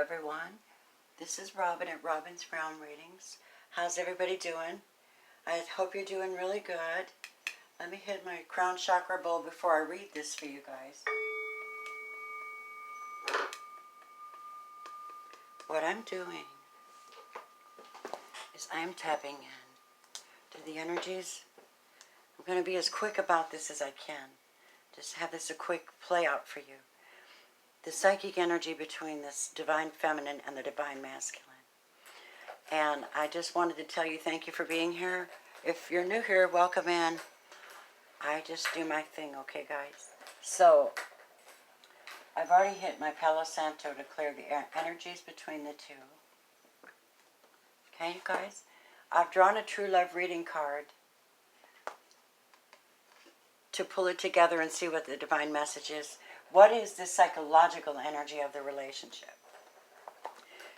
everyone. This is Robin at Robin's Realm Readings. How's everybody doing? I hope you're doing really good. Let me hit my crown chakra bowl before I read this for you guys. What I'm doing is I'm tapping in to the energies. I'm going to be as quick about this as I can. Just have this a quick play out for you. The psychic energy between this divine feminine and the divine masculine. And I just wanted to tell you thank you for being here. If you're new here, welcome in. I just do my thing, okay guys? So, I've already hit my Palo Santo to clear the energies between the two. Okay, you guys? I've drawn a true love reading card to pull it together and see what the divine message is. What is the psychological energy of the relationship?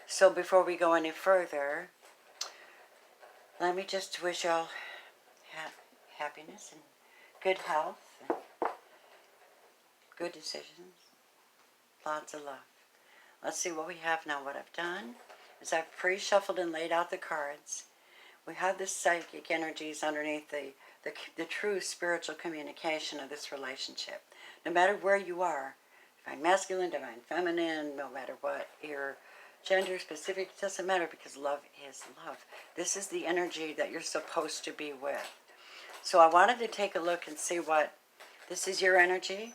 So before we go any further, let me just wish y'all happiness and good health and good decisions. Lots of love. Let's see what we have now. What I've done is I've pre-shuffled and laid out the cards. We have the psychic energies underneath the true spiritual communication of this relationship. No matter where you are, divine masculine, divine feminine, no matter what your gender specific, it doesn't matter because love is love. This is the energy that you're supposed to be with. So I wanted to take a look and see what, this is your energy.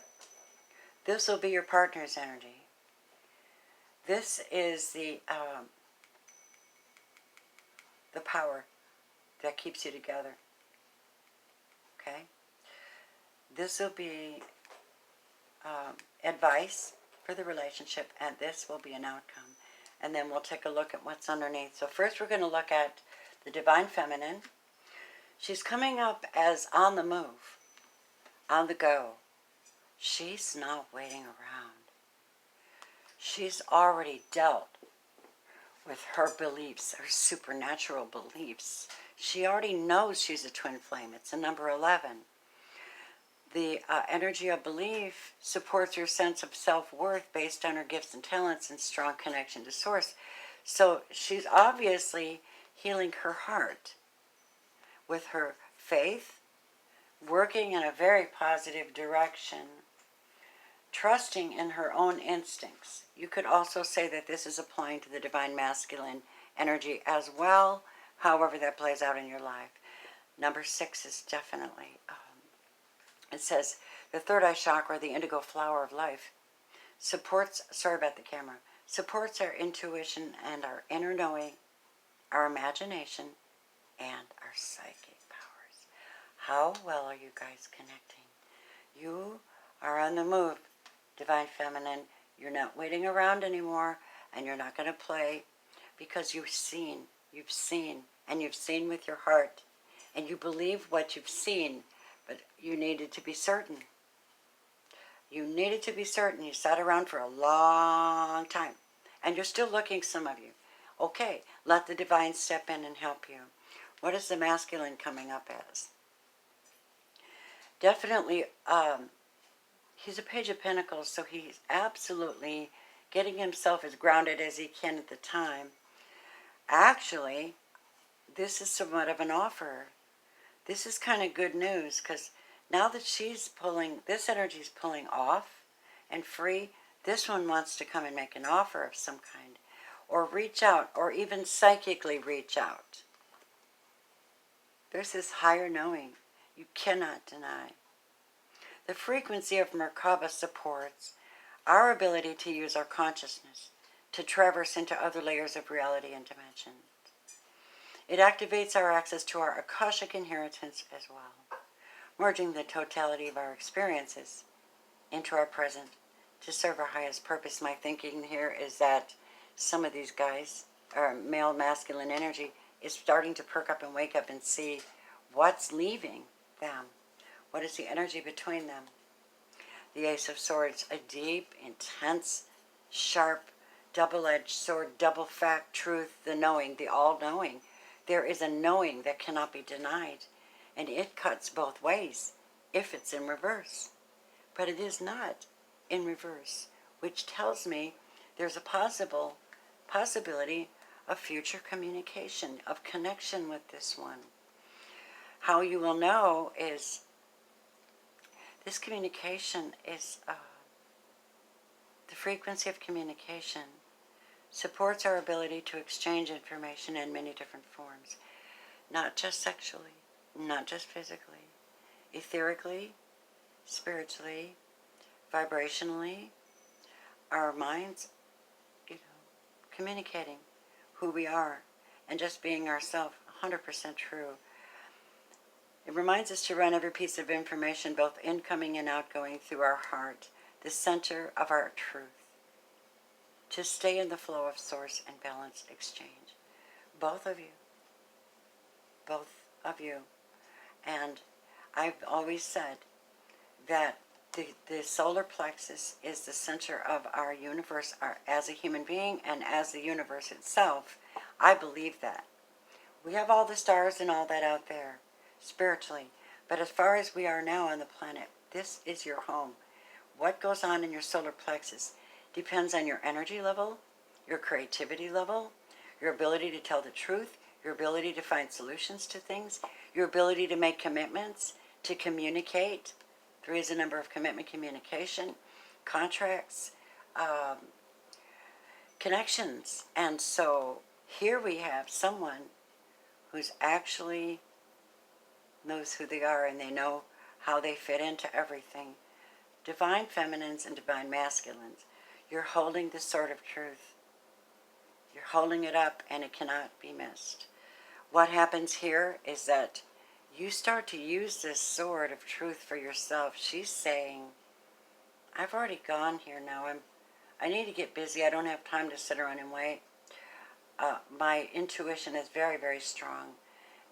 This will be your partner's energy. This is the power that keeps you together. Okay? This will be advice for the relationship, and this will be an outcome. And then we'll take a look at what's underneath. So first we're going to look at the divine feminine. She's coming up as on the move, on the go. She's not waiting around. She's already dealt with her beliefs, her supernatural beliefs. She already knows she's a twin flame. It's a number 11. The energy of belief supports her sense of self-worth based on her gifts and talents and strong connection to source. So she's obviously healing her heart with her faith, working in a very positive direction, trusting in her own instincts. You could also say that this is applying to the divine masculine energy as well, however that plays out in your life. Number 6 is definitely, it says, the third eye chakra, the indigo flower of life, supports, sorry about the camera, supports our intuition and our inner knowing, our imagination, and our psychic powers. How well are you guys connecting? You are on the move, divine feminine. You're not waiting around anymore, and you're not going to play, because you've seen, and you've seen with your heart, and you believe what you've seen, but you needed to be certain. You needed to be certain. You sat around for a long time, and you're still looking, some of you. Okay, let the divine step in and help you. What is the masculine coming up as? Definitely, he's a page of pentacles, so he's absolutely getting himself as grounded as he can at the time. Actually, this is somewhat of an offer. This is kind of good news, because now that she's pulling, this energy is pulling off and free, this one wants to come and make an offer of some kind, or reach out, or even psychically reach out. There's this higher knowing you cannot deny. The frequency of Merkaba supports our ability to use our consciousness to traverse into other layers of reality and dimensions. It activates our access to our Akashic inheritance as well, merging the totality of our experiences into our present to serve our highest purpose. My thinking here is that some of these guys, or male masculine energy, is starting to perk up and wake up and see what's leaving them. What is the energy between them? The Ace of Swords, a deep, intense, sharp, double-edged sword, double fact, truth, the knowing, the all-knowing. There is a knowing that cannot be denied, and it cuts both ways if it's in reverse. But it is not in reverse, which tells me there's a possible possibility of future communication, of connection with this one. How you will know is this communication is the frequency of communication supports our ability to exchange information in many different forms, not just sexually, not just physically, etherically, spiritually, vibrationally, our minds, communicating who we are and just being ourselves, 100% true. It reminds us to run every piece of information, both incoming and outgoing, through our heart, the center of our truth, to stay in the flow of source and balanced exchange. Both of you. And I've always said that the solar plexus is the center of our universe, as a human being and as the universe itself. I believe that. We have all the stars and all that out there, spiritually. But as far as we are now on the planet, this is your home. What goes on in your solar plexus depends on your energy level, your creativity level, your ability to tell the truth, your ability to find solutions to things, your ability to make commitments, to communicate. 3 is the number of commitment, communication, contracts, connections. And so here we have someone who's actually knows who they are, and they know how they fit into everything. Divine feminines and divine masculines. You're holding the sword of truth. You're holding it up, and it cannot be missed. What happens here is that you start to use this sword of truth for yourself. She's saying, I've already gone here now. I need to get busy. I don't have time to sit around and wait. My intuition is very, very strong.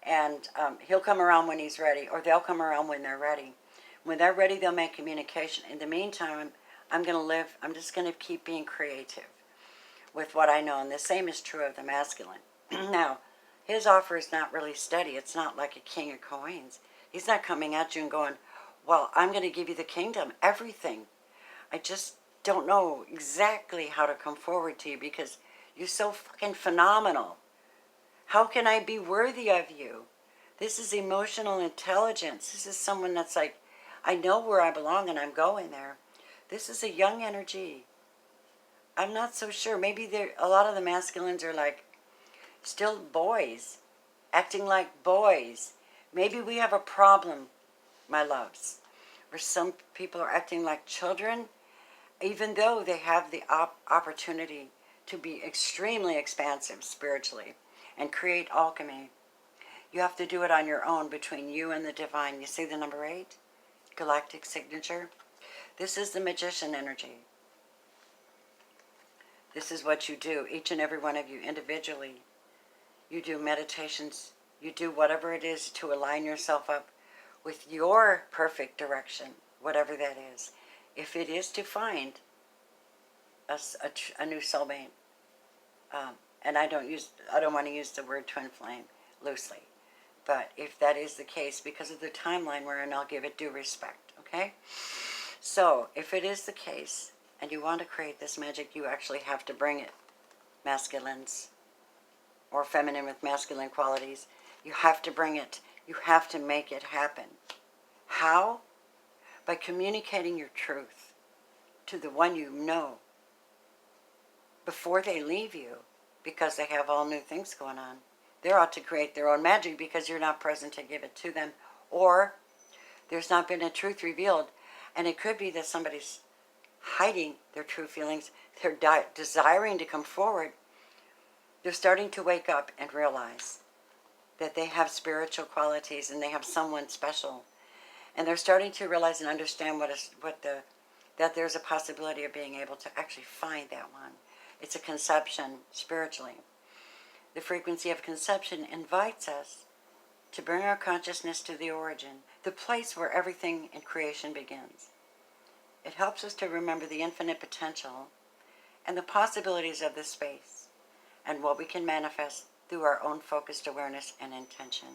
And he'll come around when he's ready, or they'll come around when they're ready. When they're ready, they'll make communication. In the meantime, I'm just going to keep being creative with what I know. And the same is true of the masculine. Now, his offer is not really steady. It's not like a king of coins. He's not coming at you and going, well, I'm going to give you the kingdom, everything. I just don't know exactly how to come forward to you because you're so fucking phenomenal. How can I be worthy of you? This is emotional intelligence. This is someone that's like, I know where I belong and I'm going there. This is a young energy. I'm not so sure. Maybe a lot of the masculines are like still boys, acting like boys. Maybe we have a problem, my loves, where some people are acting like children, even though they have the opportunity to be extremely expansive spiritually and create alchemy. You have to do it on your own between you and the divine. You see the number 8? Galactic signature. This is the magician energy. This is what you do, each and every one of you individually. You do meditations. You do whatever it is to align yourself up with your perfect direction, whatever that is. If it is to find a new soulmate, and I don't want to use the word twin flame loosely, but if that is the case, because of the timeline we're in, I'll give it due respect, okay? So, if it is the case, and you want to create this magic, you actually have to bring it, masculines, or feminine with masculine qualities. You have to bring it. You have to make it happen. How? By communicating your truth to the one you know before they leave you, because they have all new things going on. They're out to create their own magic because you're not present to give it to them, or there's not been a truth revealed. And it could be that somebody's hiding their true feelings. They're desiring to come forward. They're starting to wake up and realize that they have spiritual qualities and they have someone special. And they're starting to realize and understand that there's a possibility of being able to actually find that one. It's a conception spiritually. The frequency of conception invites us to bring our consciousness to the origin, the place where everything in creation begins. It helps us to remember the infinite potential and the possibilities of this space and what we can manifest through our own focused awareness and intention.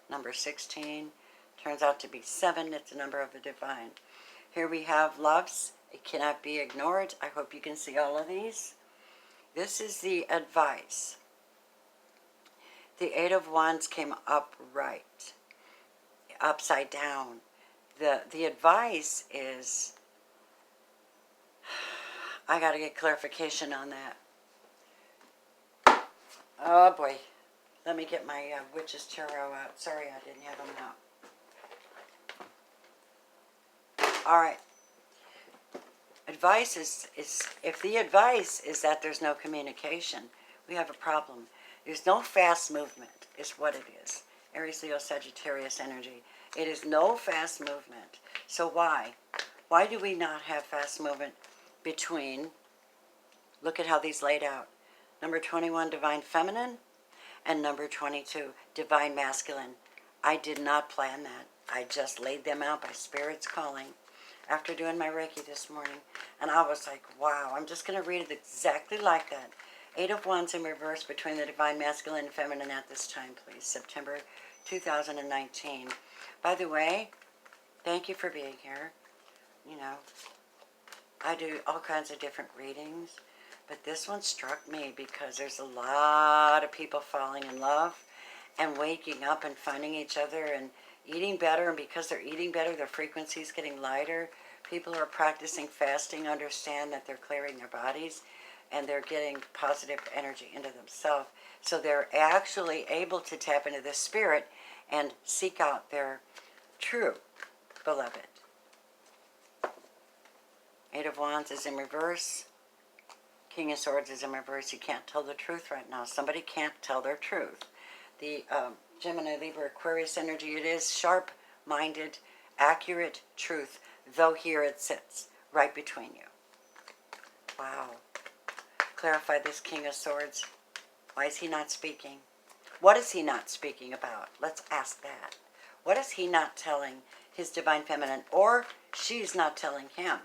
Number 16 turns out to be 7. It's the number of the divine. Here we have loves. It cannot be ignored. I hope you can see all of these. This is the advice. The Eight of Wands came upright, upside down. The advice is, I got to get clarification on that. Oh boy. Let me get my Witch's Tarot out. Sorry I didn't have them out. Alright. Advice is, if the advice is that there's no communication, we have a problem. There's no fast movement, is what it is. Aries, Leo, Sagittarius energy. It is no fast movement. So why? Why do we not have fast movement between, look at how these laid out. Number 21, Divine Feminine, and number 22, Divine Masculine. I did not plan that. I just laid them out by Spirit's calling after doing my Reiki this morning. And I was like, wow, I'm just going to read it exactly like that. Eight of Wands in reverse between the Divine Masculine and Feminine at this time, please. September 2019. By the way, thank you for being here. You know, I do all kinds of different readings, but this one struck me because there's a lot of people falling in love and waking up and finding each other and eating better, and because they're eating better, their frequency's getting lighter. People who are practicing fasting understand that they're clearing their bodies and they're getting positive energy into themselves. So they're actually able to tap into the spirit and seek out their true beloved. Eight of Wands is in reverse. King of Swords is in reverse. You can't tell the truth right now. Somebody can't tell their truth. The Gemini, Libra, Aquarius energy, it is sharp-minded, accurate truth, though here it sits right between you. Wow. Clarify this King of Swords. Why is he not speaking? What is he not speaking about? Let's ask that. What is he not telling his Divine Feminine, or she's not telling him?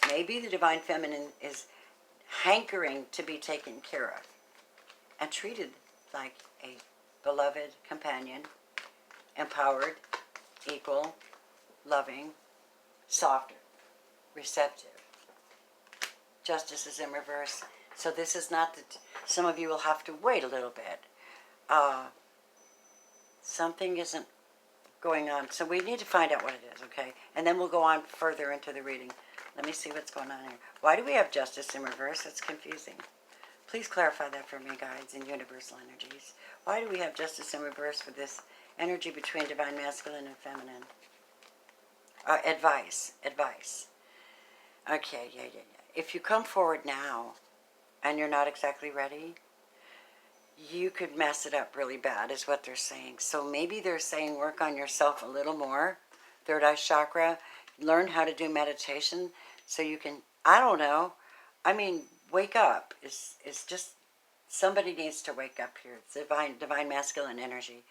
Maybe the Divine Feminine is hankering to be taken care of and treated like a beloved companion, empowered, equal, loving, softer, receptive. Justice is in reverse. So this is not that some of you will have to wait a little bit. Something isn't going on. So we need to find out what it is, okay? And then we'll go on further into the reading. Let me see what's going on here. Why do we have Justice in reverse? It's confusing. Please clarify that for me, guides and universal energies. Why do we have Justice in reverse for this energy between Divine Masculine and Feminine? Advice. Okay, yeah. If you come forward now and you're not exactly ready, you could mess it up really bad, is what they're saying. So maybe they're saying work on yourself a little more. Third eye chakra. Learn how to do meditation so you can, I don't know. I mean, wake up. It's just, somebody needs to wake up here. It's divine masculine energy.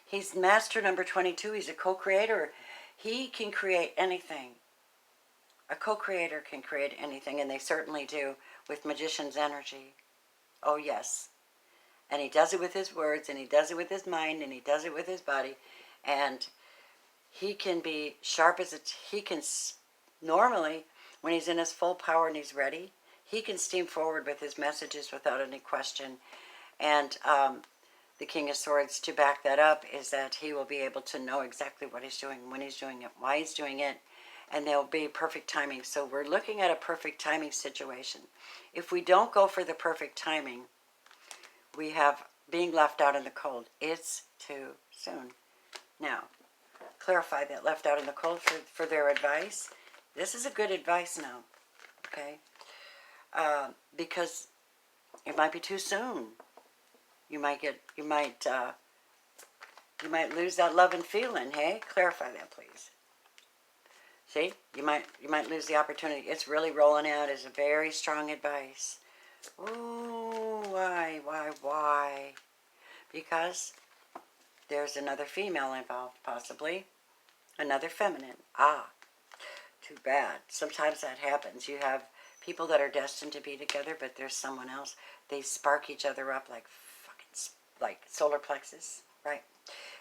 He's master number 22. He's a co-creator. He can create anything. A co-creator can create anything, and they certainly do with magician's energy. Oh, yes. And he does it with his words, and he does it with his mind, and he does it with his body. And he can be sharp as he can, normally, when he's in his full power and he's ready, he can steam forward with his messages without any question. And the King of Swords, to back that up, is that he will be able to know exactly what he's doing, when he's doing it, why he's doing it, and there'll be perfect timing. So we're looking at a perfect timing situation. If we don't go for the perfect timing, we have being left out in the cold. It's too soon. Now, clarify that left out in the cold for their advice. This is a good advice now, okay? Because it might be too soon. You might lose that love and feeling. Hey, clarify that, please. See, you might lose the opportunity. It's really rolling out as a very strong advice. Ooh, why? Because there's another female involved, possibly. Another feminine. Ah, too bad. Sometimes that happens. You have people that are destined to be together, but there's someone else. They spark each other up like like solar plexus, right?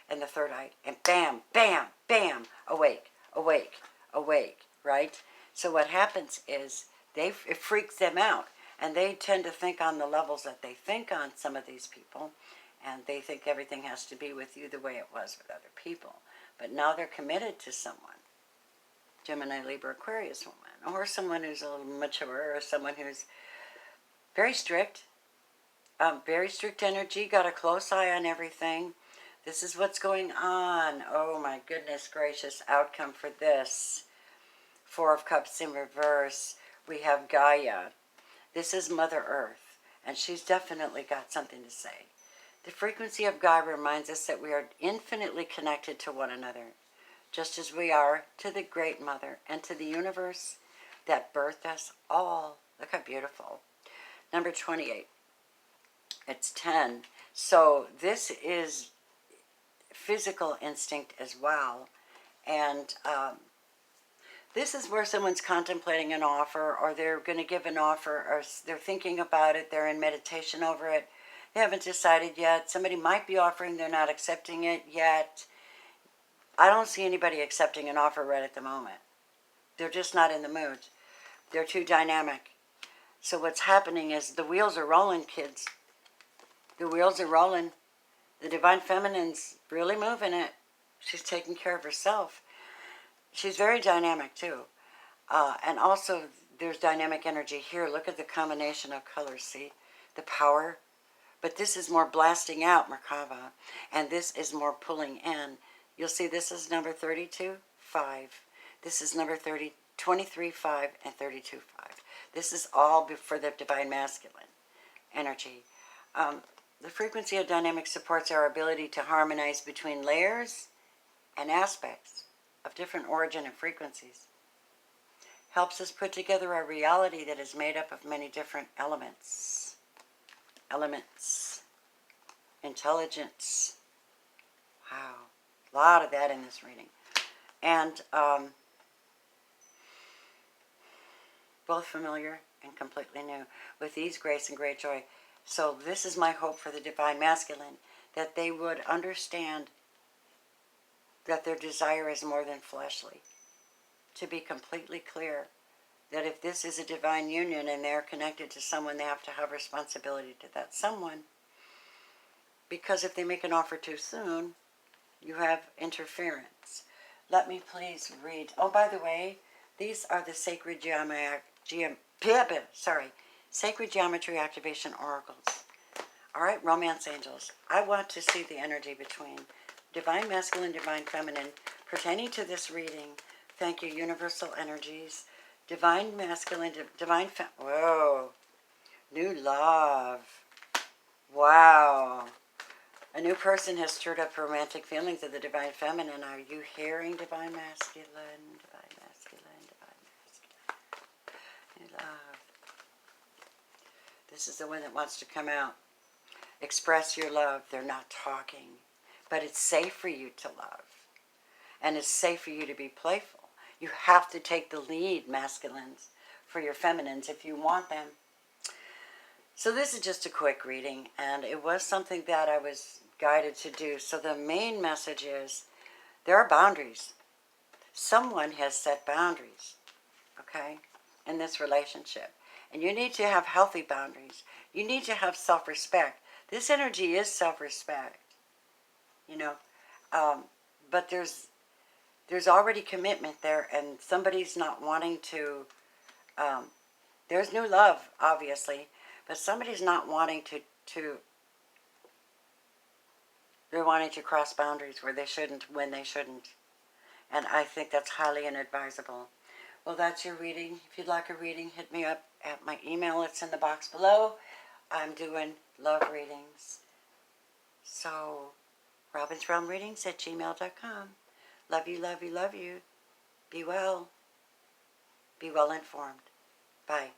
And the third eye, and bam, bam, bam, awake, right? So what happens is it freaks them out. And they tend to think on the levels that they think on, some of these people, and they think everything has to be with you the way it was with other people. But now they're committed to someone, Gemini, Libra, Aquarius woman, or someone who's a little mature, or someone who's very strict energy, got a close eye on everything. This is what's going on. Oh my goodness gracious, outcome for this. Four of Cups in reverse. We have Gaia. This is Mother Earth, and she's definitely got something to say. The frequency of Gaia reminds us that we are infinitely connected to one another, just as we are to the Great Mother and to the universe that birthed us all. Look how beautiful. Number 28. It's 10. So this is physical instinct as well. And this is where someone's contemplating an offer, or they're going to give an offer, or they're thinking about it, they're in meditation over it. They haven't decided yet. Somebody might be offering, they're not accepting it yet. I don't see anybody accepting an offer right at the moment. They're just not in the mood. They're too dynamic. So what's happening is the wheels are rolling, kids. The wheels are rolling. The Divine Feminine's really moving it. She's taking care of herself. She's very dynamic too. And also there's dynamic energy here. Look at the combination of colors, see? The power. But this is more blasting out, Merkaba. And this is more pulling in. You'll see this is number 32, 5. This is number 23, 5, and 32, 5. This is all for the Divine Masculine energy. The frequency of dynamic supports our ability to harmonize between layers and aspects of different origin and frequencies. Helps us put together a reality that is made up of many different elements. Intelligence. Wow. A lot of that in this reading. And both familiar and completely new. With ease, grace, and great joy. So this is my hope for the Divine Masculine, that they would understand that their desire is more than fleshly. To be completely clear that if this is a divine union and they're connected to someone, they have to have responsibility to that someone. Because if they make an offer too soon, you have interference. Let me please read. Oh, by the way, these are the sacred sacred geometry activation oracles. All right, romance angels. I want to see the energy between Divine Masculine, Divine Feminine pertaining to this reading. Thank you, universal energies. Divine Masculine, Divine Feminine. Whoa. New love. Wow. A new person has stirred up romantic feelings of the Divine Feminine. Are you hearing Divine Masculine? Divine Masculine, Divine Masculine. New love. This is the one that wants to come out. Express your love. They're not talking. But it's safe for you to love. And it's safe for you to be playful. You have to take the lead, masculines, for your feminines if you want them. So this is just a quick reading, and it was something that I was guided to do. So the main message is there are boundaries. Someone has set boundaries, okay, in this relationship. And you need to have healthy boundaries. You need to have self-respect. This energy is self-respect, you know. But there's already commitment there, and somebody's not wanting to, there's new love, obviously, but somebody's not wanting to they're wanting to cross boundaries where they shouldn't, when they shouldn't. And I think that's highly inadvisable. Well, that's your reading. If you'd like a reading, hit me up at my email. It's in the box below. I'm doing love readings. So, robinsrealmreadings@gmail.com. Love you, love you, love you. Be well. Be well informed. Bye.